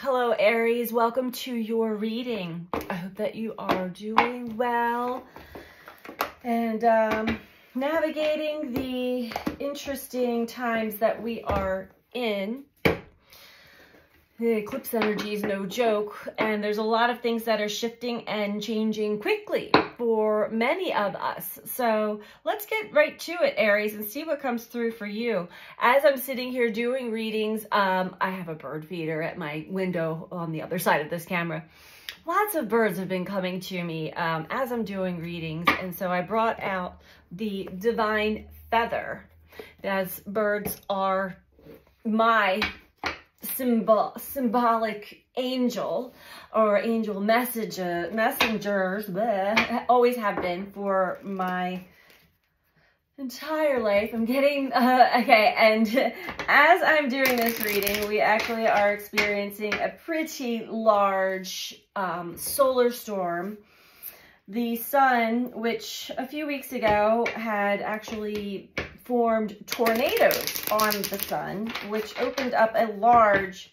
Hello, Aries. Welcome to your reading. I hope that you are doing well and navigating the interesting times that we are in. The eclipse energy is no joke, and there's a lot of things that are shifting and changing quickly for many of us. So let's get right to it, Aries, and see what comes through for you. As I'm sitting here doing readings, I have a bird feeder at my window on the other side of this camera. Lots of birds have been coming to me as I'm doing readings, and so I brought out the divine feather, as birds are my symbolic angel or angel messengers, always have been for my entire life. I'm getting okay, and as I'm doing this reading, we actually are experiencing a pretty large solar storm. The sun, which a few weeks ago had actually formed tornadoes on the sun, which opened up a large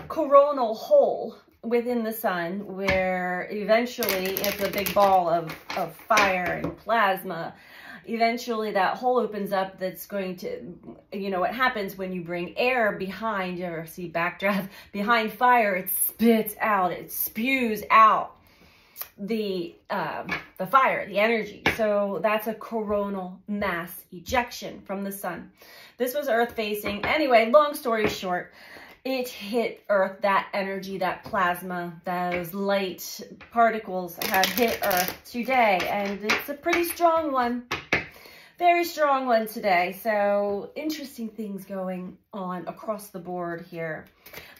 coronal hole within the sun, where eventually it's a big ball of fire and plasma. Eventually that hole opens up. That's going to, you know what happens when you bring air behind, you ever see backdraft, behind fire, it spits out, it spews out the fire, the energy. So that's a coronal mass ejection from the sun. This was Earth facing. Anyway, long story short, it hit Earth. That energy, that plasma, those light particles have hit Earth today, and it's a pretty strong one. Very strong one today. So interesting things going on across the board here.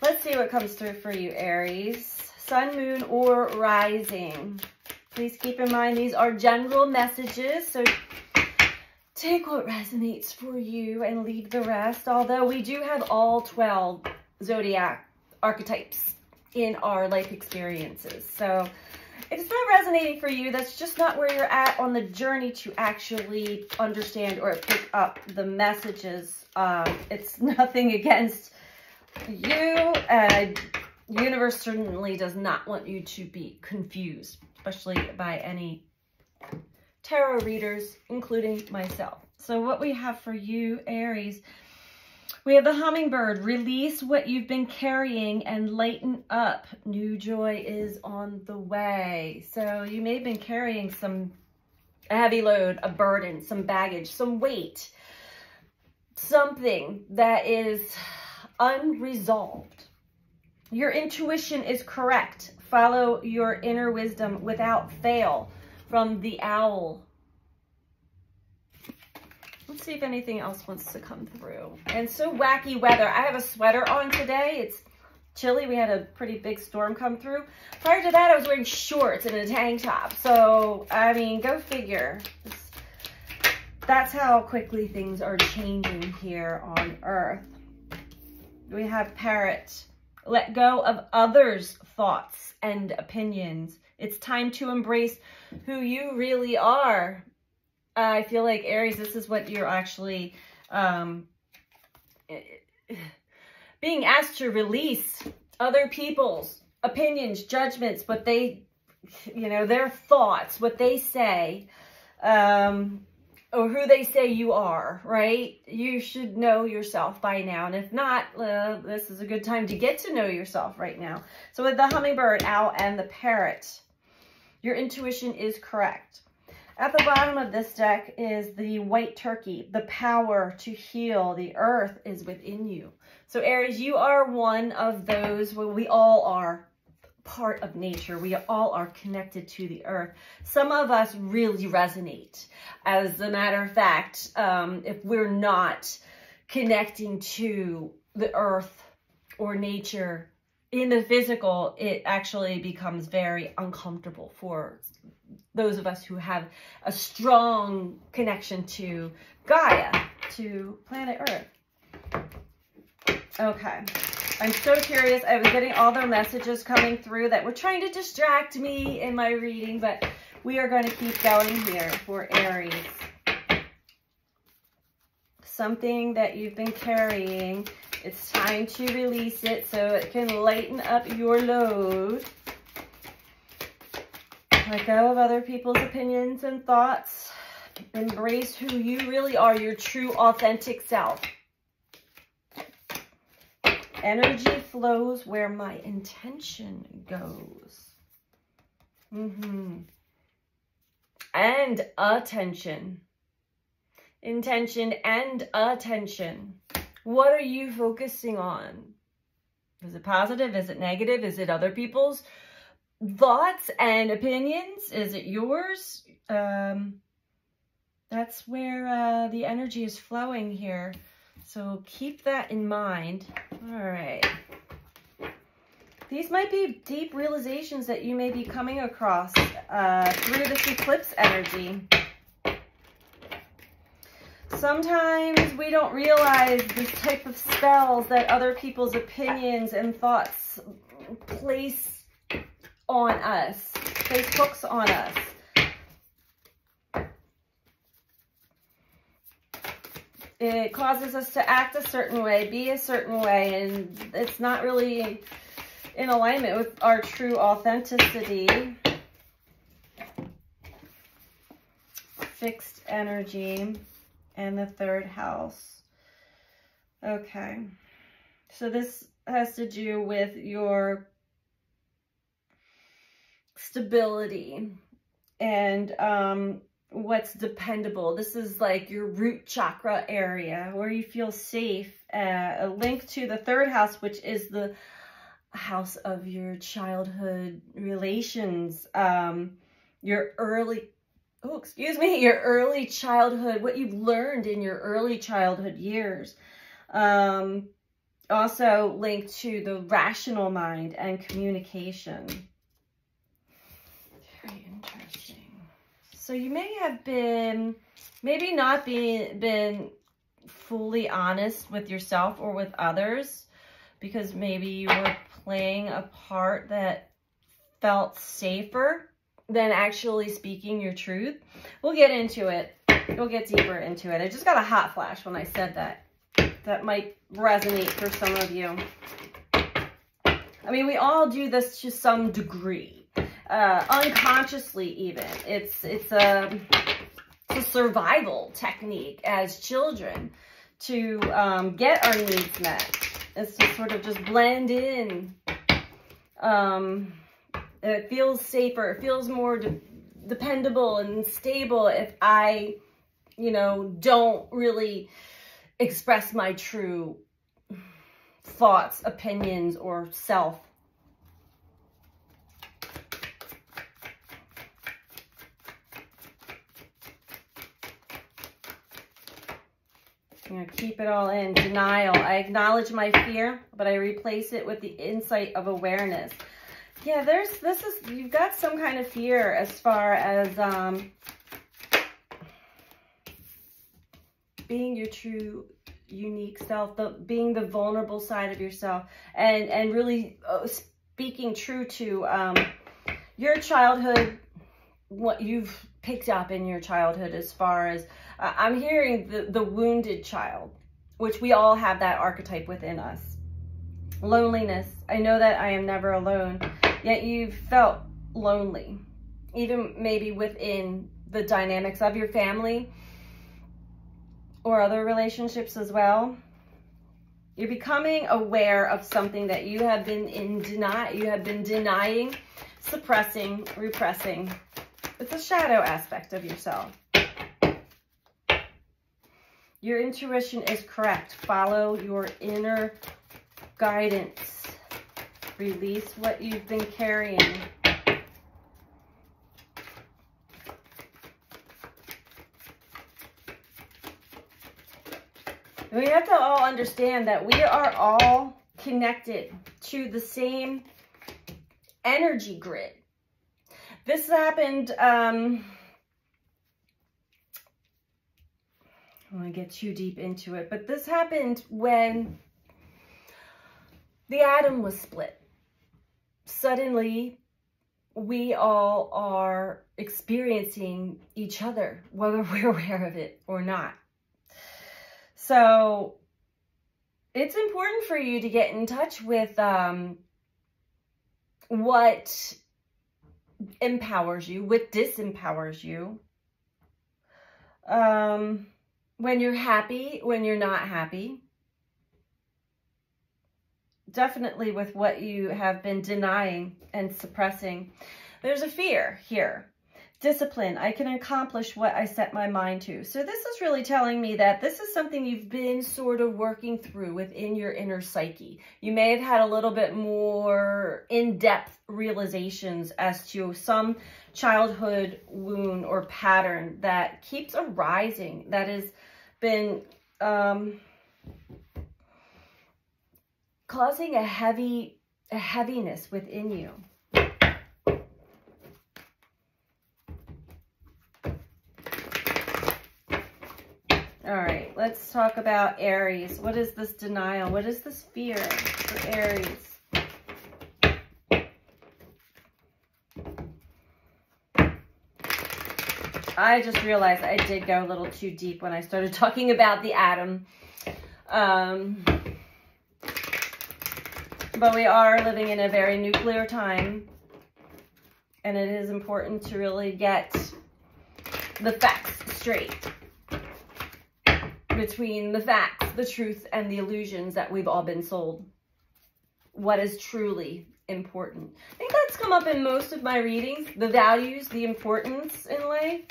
Let's see what comes through for you, Aries. Sun, moon, or rising. Please keep in mind these are general messages, so take what resonates for you and leave the rest. Although we do have all 12 zodiac archetypes in our life experiences. So if it's not resonating for you, that's just not where you're at on the journey to actually understand or pick up the messages. It's nothing against you. Universe certainly does not want you to be confused, especially by any tarot readers, including myself. So what we have for you, Aries, we have the hummingbird. Release what you've been carrying and lighten up. New joy is on the way. So you may have been carrying a heavy load, a burden, some baggage, some weight, something that is unresolved. Your intuition is correct. Follow your inner wisdom without fail, from the owl. Let's see if anything else wants to come through. And so wacky weather. I have a sweater on today. It's chilly. We had a pretty big storm come through. Prior to that, I was wearing shorts and a tank top. So, I mean, go figure. That's how quickly things are changing here on Earth. We have parrot. Let go of others' thoughts and opinions. It's time to embrace who you really are. I feel like, Aries, this is what you're actually being asked to release. Other people's opinions, judgments, what they, you know, their thoughts, what they say, or who they say you are, right? You should know yourself by now. And if not, this is a good time to get to know yourself right now. So with the hummingbird, owl, and the parrot, your intuition is correct. At the bottom of this deck is the white turkey, the power to heal. The earth is within you. So Aries, you are one of those, well, we all are part of nature. We all are connected to the earth. Some of us really resonate. As a matter of fact, if we're not connecting to the earth or nature in the physical, it actually becomes very uncomfortable for those of us who have a strong connection to Gaia, to planet Earth. Okay. I'm so curious. I was getting all their messages coming through that were trying to distract me in my reading, but we are going to keep going here for Aries. Something that you've been carrying It's time to release it so it can lighten up your load. Let go of other people's opinions and thoughts. Embrace who you really are, your true, authentic self. Energy flows where my intention goes. And attention. Intention and attention. What are you focusing on? Is it positive? Is it negative? Is it other people's thoughts and opinions? Is it yours? That's where the energy is flowing here. So keep that in mind. All right. These might be deep realizations that you may be coming across through this eclipse energy. Sometimes we don't realize this type of spells that other people's opinions and thoughts place on us, place hooks on us. It causes us to act a certain way, be a certain way, and it's not really in alignment with our true authenticity. Fixed energy. And the third house. Okay. So this has to do with your stability and what's dependable. This is like your root chakra area where you feel safe. A link to the third house, which is the house of your childhood relations, your early childhood, what you've learned in your early childhood years. Also linked to the rational mind and communication. Very interesting. So you may have been, maybe not been fully honest with yourself or with others, because maybe you were playing a part that felt safer than actually speaking your truth. We'll get into it. We'll get deeper into it. I just got a hot flash when I said that. That might resonate for some of you. I mean, we all do this to some degree. Unconsciously even. It's a survival technique as children to get our needs met. It's to sort of just blend in. It feels safer. It feels more dependable and stable if I, don't really express my true thoughts, opinions, or self. I'm going to keep it all in. Denial. I acknowledge my fear, but I replace it with the insight of awareness. Yeah, you've got some kind of fear as far as being your true, unique self, being the vulnerable side of yourself, and really speaking true to your childhood, what you've picked up in your childhood as far as, I'm hearing the wounded child, which we all have that archetype within us. Loneliness. I know that I am never alone. Yet you've felt lonely, even maybe within the dynamics of your family or other relationships as well. You're becoming aware of something that you have been denying, suppressing, repressing. It's a shadow aspect of yourself. Your intuition is correct. Follow your inner guidance. Release what you've been carrying. We have to all understand that we are all connected to the same energy grid. This happened, I don't want to get too deep into it, but this happened when the atom was split. Suddenly, we all are experiencing each other, whether we're aware of it or not. So it's important for you to get in touch with what empowers you, what disempowers you. When you're happy, when you're not happy. Definitely with what you have been denying and suppressing. There's a fear here. Discipline. I can accomplish what I set my mind to. So this is really telling me that this is something you've been sort of working through within your inner psyche. You may have had a little bit more in-depth realizations as to some childhood wound or pattern that keeps arising, that has been causing a heaviness within you. All right, let's talk about Aries. What is this denial? What is this fear for Aries? I just realized I did go a little too deep when I started talking about the atom. But we are living in a very nuclear time. And it is important to really get the facts straight. Between the facts, the truth, and the illusions that we've all been sold. What is truly important. I think that's come up in most of my readings. The values, the importance in life.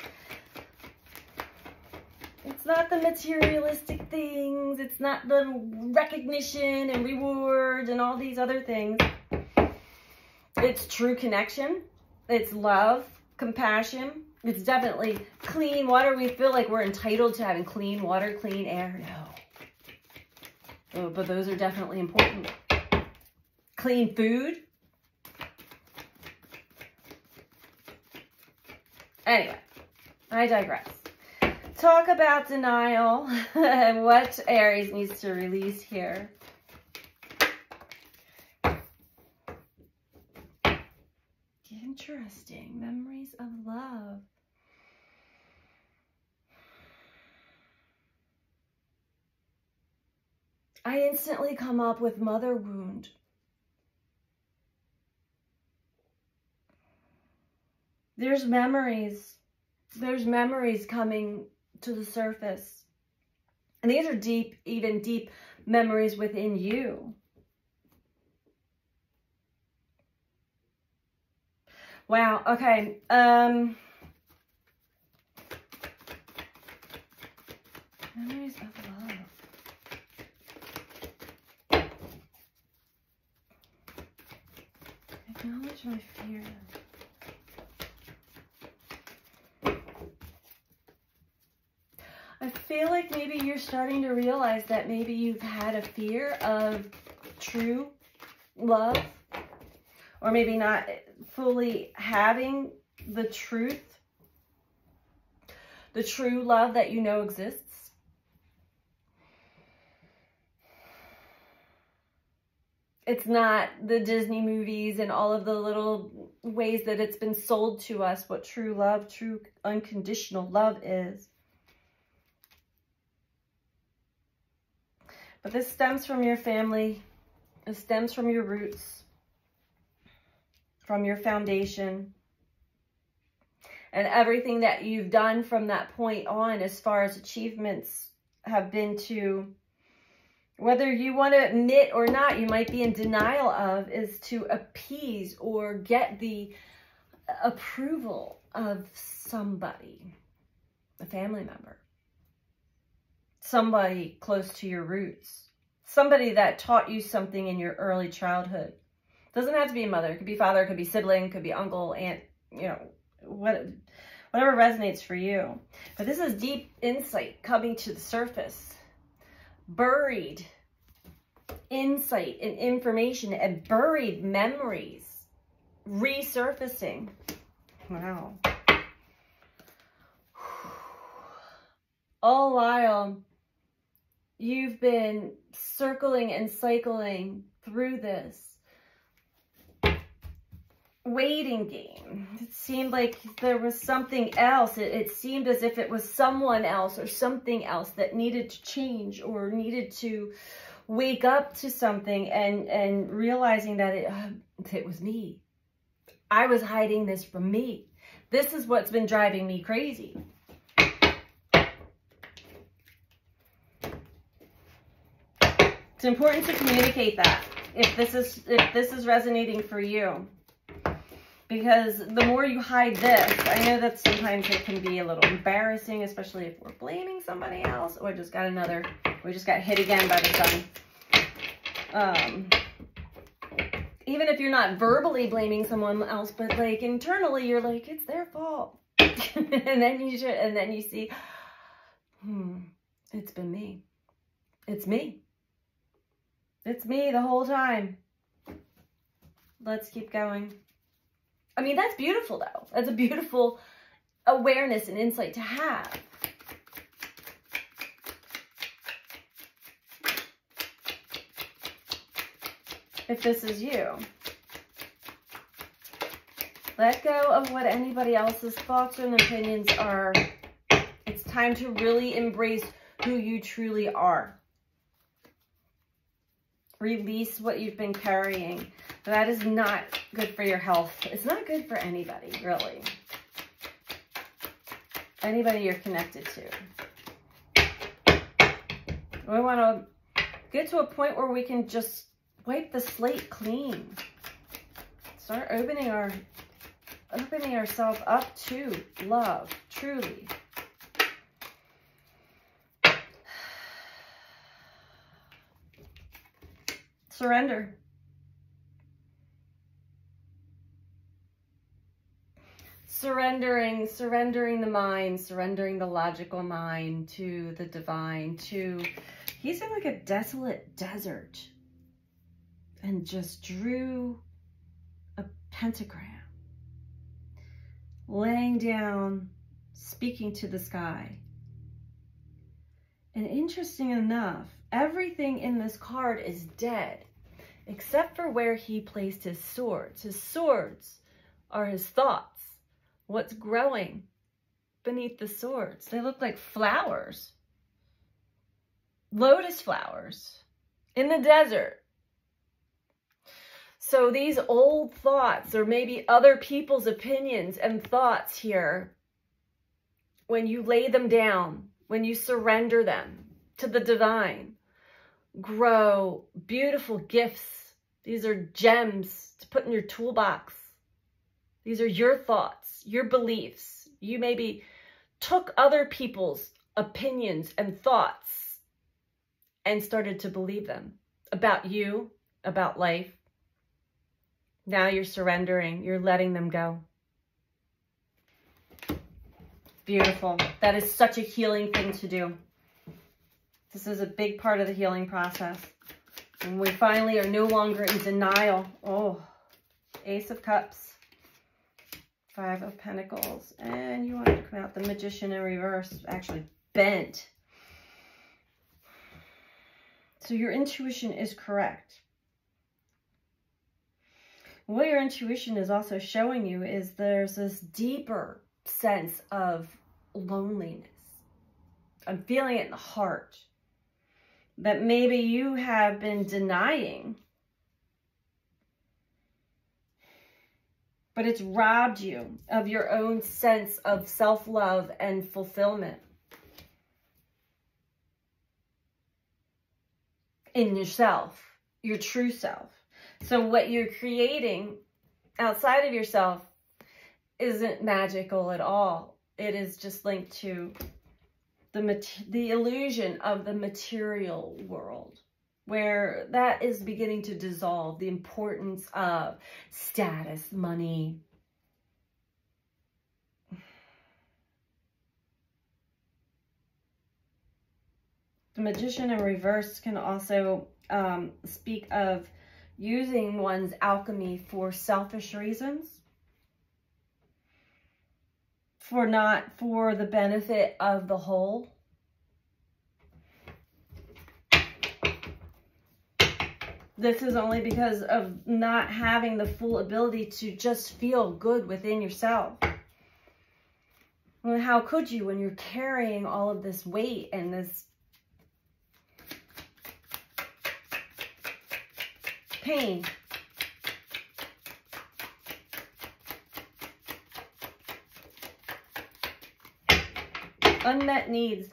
It's not the materialistic things. It's not the recognition and reward and all these other things. It's true connection. It's love, compassion. It's definitely clean water. We feel like we're entitled to having clean water, clean air. No. Oh, but those are definitely important. Clean food. Anyway, I digress. Talk about denial and what Aries needs to release here. Interesting. Memories of love. I instantly come up with mother wound. There's memories. There's memories coming to the surface. And these are deep, even deep memories within you. Wow, okay. Memories of love. Acknowledge my fear. I feel like maybe you're starting to realize that maybe you've had a fear of true love, or maybe not fully having the true love that you know exists. It's not the Disney movies and all of the little ways that it's been sold to us what true love, true unconditional love is. But this stems from your family. It stems from your roots, from your foundation, and everything that you've done from that point on as far as achievements have been to, whether you want to admit or not, you might be in denial of, is to appease or get the approval of somebody, a family member. Somebody close to your roots. Somebody that taught you something in your early childhood. Doesn't have to be a mother. It could be father, it could be sibling, it could be uncle, aunt, you know, whatever resonates for you. But this is deep insight coming to the surface. Buried insight and information and buried memories resurfacing. Wow. All while you've been circling and cycling through this waiting game. It seemed like there was something else. It seemed as if it was someone else or something else that needed to change or needed to wake up to something and realizing that it was me. I was hiding this from me. This is what's been driving me crazy. It's important to communicate that if this is resonating for you. Because the more you hide this, I know that sometimes it can be a little embarrassing, especially if we're blaming somebody else. Oh, we just got hit again by the sun. Even if you're not verbally blaming someone else, but like internally, you're like, it's their fault. and then you see, it's been me. It's me. It's me the whole time. Let's keep going. I mean, that's beautiful though. That's a beautiful awareness and insight to have. If this is you, let go of what anybody else's thoughts and opinions are. It's time to really embrace who you truly are. Release what you've been carrying. That is not good for your health. It's not good for anybody, really. Anybody you're connected to. We want to get to a point where we can just wipe the slate clean. Start opening ourselves up to love, truly. Surrender. Surrendering the mind, surrendering the logical mind to the divine, he's in like a desolate desert and just drew a pentagram, laying down, speaking to the sky. And interesting enough, everything in this card is dead, except for where he placed his swords. His swords are his thoughts. What's growing beneath the swords? They look like flowers. Lotus flowers in the desert. So these old thoughts, or maybe other people's opinions and thoughts here, when you lay them down, when you surrender them to the divine, grow beautiful gifts. These are gems to put in your toolbox. These are your thoughts, your beliefs. You maybe took other people's opinions and thoughts and started to believe them about you, about life. Now you're surrendering, you're letting them go. Beautiful. That is such a healing thing to do. This is a big part of the healing process. And we finally are no longer in denial. Oh, Ace of Cups. 5 of Pentacles. And you want to come out the Magician in reverse. Actually, bent. So your intuition is correct. What your intuition is also showing you is there's this deeper sense of loneliness. I'm feeling it in the heart. That maybe you have been denying. But it's robbed you of your own sense of self-love and fulfillment in yourself, your true self. So what you're creating outside of yourself isn't magical at all. It is just linked to the illusion of the material world, where that is beginning to dissolve, the importance of status, money. The Magician in reverse can also speak of using one's alchemy for selfish reasons, not for the benefit of the whole. This is only because of not having the full ability to just feel good within yourself. Well, how could you when you're carrying all of this weight and this pain. Unmet needs,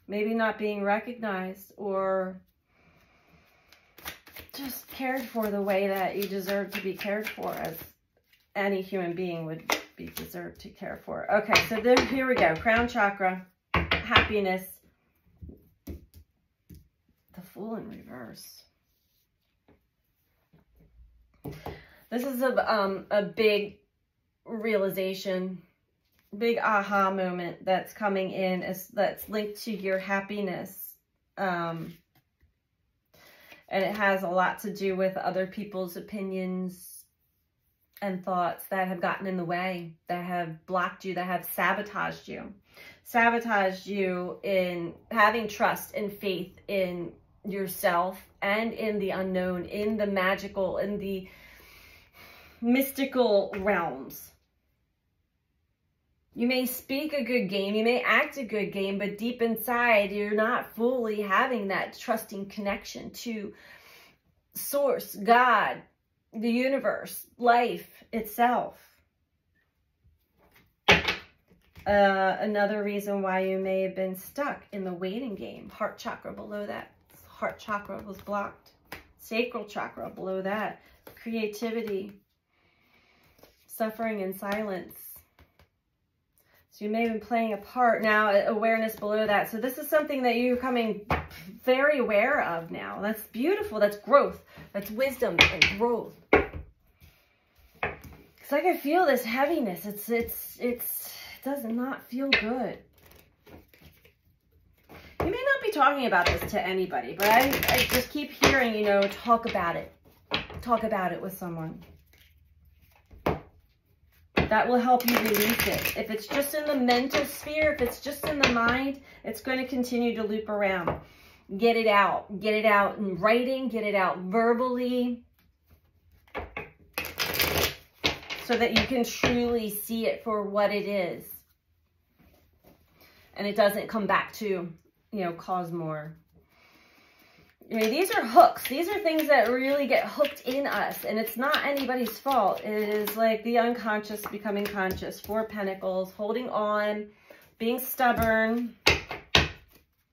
maybe not being recognized or just cared for the way that you deserve to be cared for, as any human being would be deserved to care for. Okay, so then here we go. Crown chakra, happiness. The Fool in reverse. This is a big realization, big aha moment that's coming in, that's linked to your happiness. And it has a lot to do with other people's opinions and thoughts that have gotten in the way, that have blocked you, that have sabotaged you. Sabotaged you in having trust and faith in yourself and in the unknown, in the magical, in the mystical realms. You may speak a good game, you may act a good game, but deep inside, you're not fully having that trusting connection to Source, God, the universe, life itself. Another reason why you may have been stuck in the waiting game. Heart chakra below that. Heart chakra was blocked. Sacral chakra below that. Creativity. Suffering in silence. So you may have been playing a part. Now, awareness below that. So this is something that you're coming very aware of now. That's beautiful. That's growth. That's wisdom and growth. It's like I feel this heaviness. It does not feel good. You may not be talking about this to anybody, but I just keep hearing, you know, talk about it. Talk about it with someone. That will help you release it. If it's just in the mental sphere, if it's just in the mind, it's going to continue to loop around. Get it out. Get it out in writing. Get it out verbally. So that you can truly see it for what it is. And it doesn't come back to, you know, cause more. I mean, these are hooks. These are things that really get hooked in us. And it's not anybody's fault. It is like the unconscious becoming conscious. 4 Pentacles. Holding on. Being stubborn.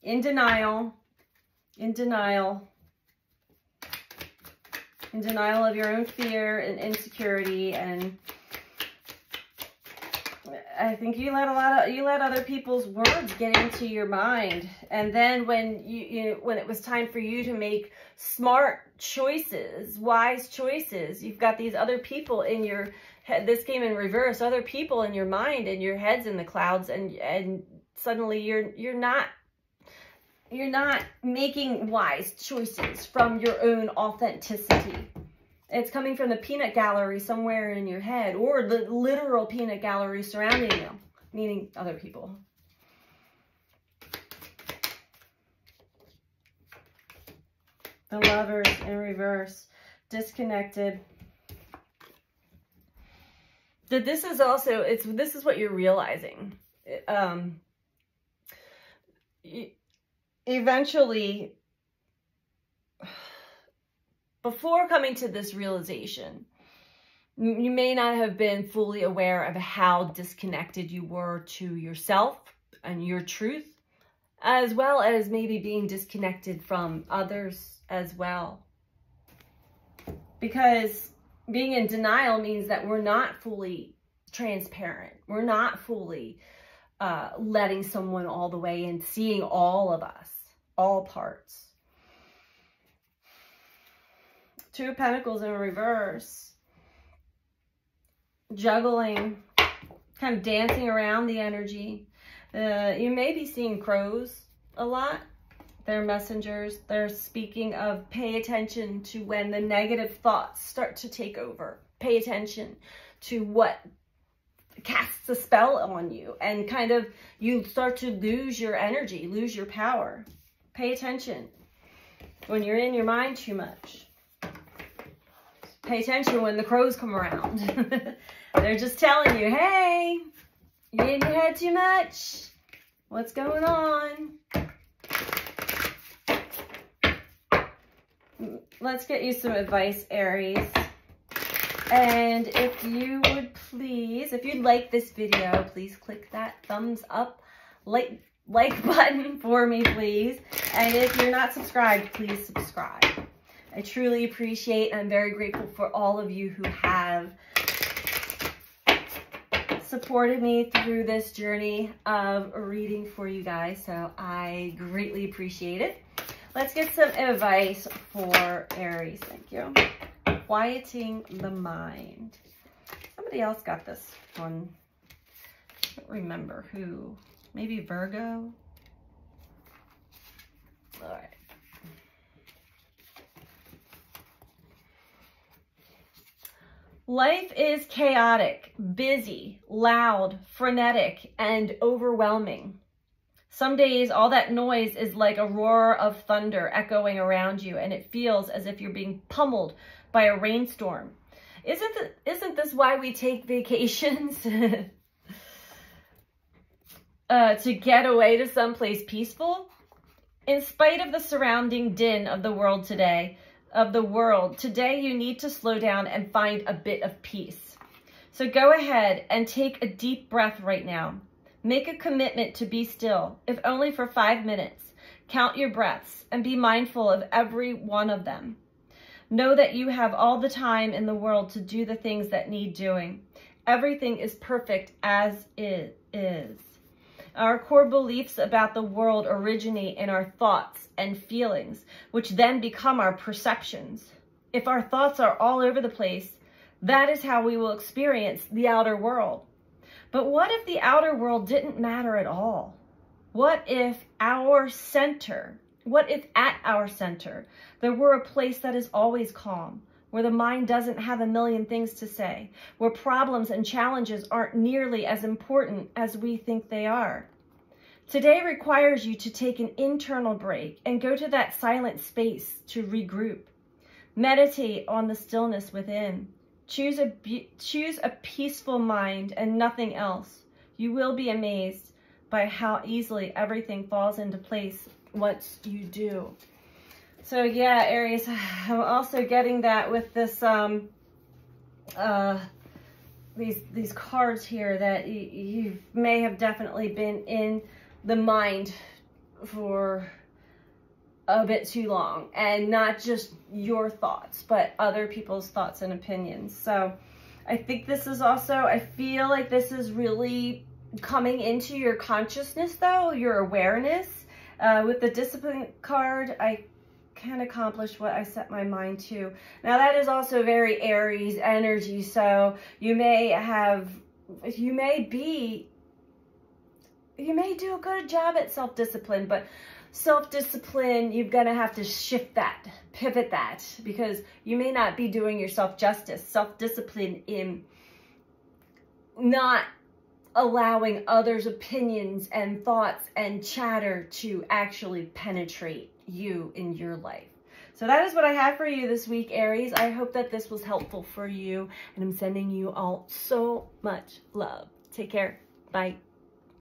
In denial. In denial. In denial of your own fear and insecurity. And I think you let other people's words get into your mind, and then when when it was time for you to make smart choices, wise choices, you've got these other people in your head. This came in reverse. Other people in your mind, and your head's in the clouds, and suddenly you're not making wise choices from your own authenticity. It's coming from the peanut gallery somewhere in your head, or the literal peanut gallery surrounding you, meaning other people. The Lovers in reverse, disconnected. That this is also, this is what you're realizing. Eventually, before coming to this realization, you may not have been fully aware of how disconnected you were to yourself and your truth, as well as maybe being disconnected from others as well. Because being in denial means that we're not fully transparent. We're not fully letting someone all the way in, seeing all of us, all parts. 2 of Pentacles in reverse. Juggling, kind of dancing around the energy. You may be seeing crows a lot. They're messengers. They're speaking of pay attention to when the negative thoughts start to take over. Pay attention to what casts a spell on you, and kind of you start to lose your energy, lose your power. Pay attention when you're in your mind too much. Pay attention when the crows come around. They're just telling you, hey, you're in your head too much. What's going on? let's get you some advice, Aries. And if you would please, if you like this video, please click that thumbs up, like button for me, please. And if you're not subscribed, please subscribe. I truly appreciate and I'm very grateful for all of you who have supported me through this journey of reading for you guys. So I greatly appreciate it. Let's get some advice for Aries. Thank you. Quieting the mind. Somebody else got this one. I don't remember who. Maybe Virgo. All right. Life is chaotic, busy, loud, frenetic, and overwhelming. Some days, all that noise is like a roar of thunder echoing around you, and it feels as if you're being pummeled by a rainstorm. Isn't this why we take vacations? To get away to someplace peaceful? In spite of the surrounding din of the world today, you need to slow down and find a bit of peace. So go ahead and take a deep breath right now. Make a commitment to be still, if only for 5 minutes. Count your breaths and be mindful of every one of them. Know that you have all the time in the world to do the things that need doing. Everything is perfect as it is. Our core beliefs about the world originate in our thoughts and feelings, which then become our perceptions. If our thoughts are all over the place, that is how we will experience the outer world. But what if the outer world didn't matter at all? What if at our center, there were a place that is always calm, where the mind doesn't have a million things to say, where problems and challenges aren't nearly as important as we think they are? Today requires you to take an internal break and go to that silent space to regroup. Meditate on the stillness within. Choose a peaceful mind and nothing else. You will be amazed by how easily everything falls into place once you do. So yeah, Aries, I'm also getting that with this these cards here that you may have definitely been in the mind for a bit too long, and not just your thoughts, but other people's thoughts and opinions. So I think this is also, I feel like this is really coming into your consciousness though, your awareness. With the discipline card, I can accomplish what I set my mind to. Now that is also very Aries energy, so you may do a good job at self-discipline, but self-discipline, you're going to have to shift that, pivot that, because you may not be doing yourself justice. Self-discipline in not allowing others' opinions and thoughts and chatter to actually penetrate you in your life. So that is what I have for you this week, Aries. I hope that this was helpful for you, and I'm sending you all so much love. Take care. Bye.